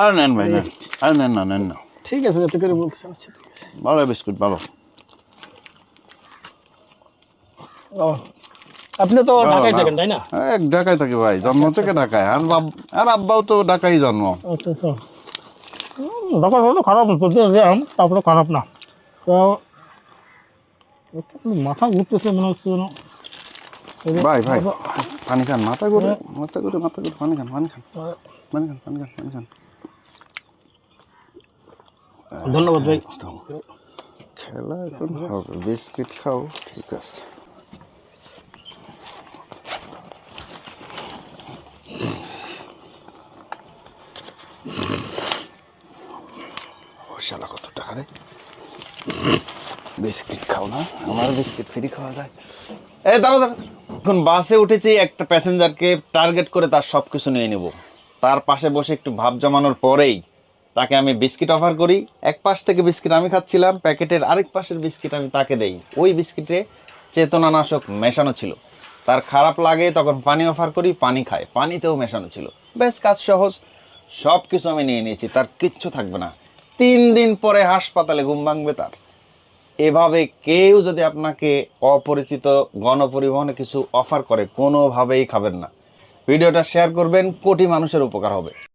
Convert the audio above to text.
আর নেন ভাই নেন, আর নেন না, নেন না। ঠিক আছে, এত করে বলছেন, আচ্ছা ঠিক আছে। ভালো বিস্কুট ভালো। ও, আপনি তো ঢাকায় থাকেন তাই না? এক ঢাকায় থাকি ভাই, জন্ম থেকে ঢাকায়। আর আব্বাও তো ঢাকায় জন্ম। আচ্ছা আচ্ছা। ঢাকা তো খারাপ না, তো যাম তারপরে খারাপ না। তো মাথা ঘুরতেছে মনে হচ্ছে যেন। ভাই ভাই পানি খান, মাথা ঘুরে মাথা ঘুরে মাথা ঘুরে, পানি খান পানি খান পানি খান পানি খান পানি খান। ধন্যবাদ ভাই। একদম খেলা এখন হবে, বিস্কিট খাও, ঠিক আছে। শালা কত টাকা রে, বিস্কিট খাও না, আমার বিস্কিট ফ্রি খাওয়া যায়। এই দাঁড়া দাঁড়া, এখন বাসে উঠেছি, একটা প্যাসেঞ্জারকে টার্গেট করে তার সব কিছু নিয়ে নেব। তার পাশে বসে একটু ভাব জমানোর পরেই তাকে আমি বিস্কিট অফার করি। এক পাশ থেকে বিস্কিট আমি খাচ্ছিলাম, প্যাকেটের আরেক পাশের বিস্কিট আমি তাকে দেই। ওই বিস্কিটে চেতনানাশক মেশানো ছিল। তার খারাপ লাগে তখন পানি অফার করি, পানি খায়, পানিতেও মেশানো ছিল। বেশ কাজ সহজ, সব কিছু আমি নিয়ে নিয়েছি, তার কিচ্ছু থাকবে না। 3 দিন পরে হাসপাতালে ঘুম ভাঙবে তার। এভাবে কেউ যদি আপনাকে অপরিচিত গণপরিবহনে কিছু অফার করে, কোনোভাবেই খাবেন না। ভিডিওটা শেয়ার করবেন, কোটি মানুষের উপকার হবে।